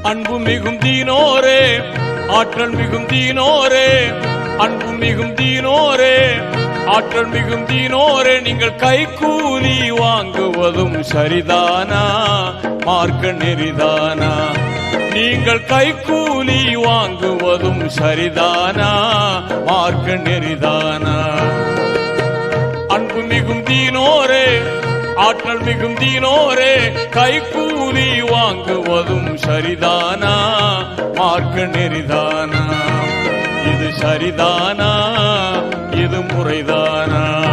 அன்பு மிகும் தீனோரே, ஆற்றல் மிகும் தீனோரே, அன்பு மிகும் தீனோரே, ஆற்றல் மிகும் தீனோரே, நீங்கள் கைக்கூலி வாங்குவதும் சரிதானா? மார்க்க நெறிதானா? நீங்கள் கைக்கூலி வாங்குவதும் சரிதானா? மார்க்க நெறிதானா? அன்பு மிகும் தீனோரே, ஆற்றல் மிகும் தீனோரே, கைக்கூலி வாங்குவதும் சரிதானா? மார்க்க நெறிதானா? இது சரிதானா? இது முறைதானா?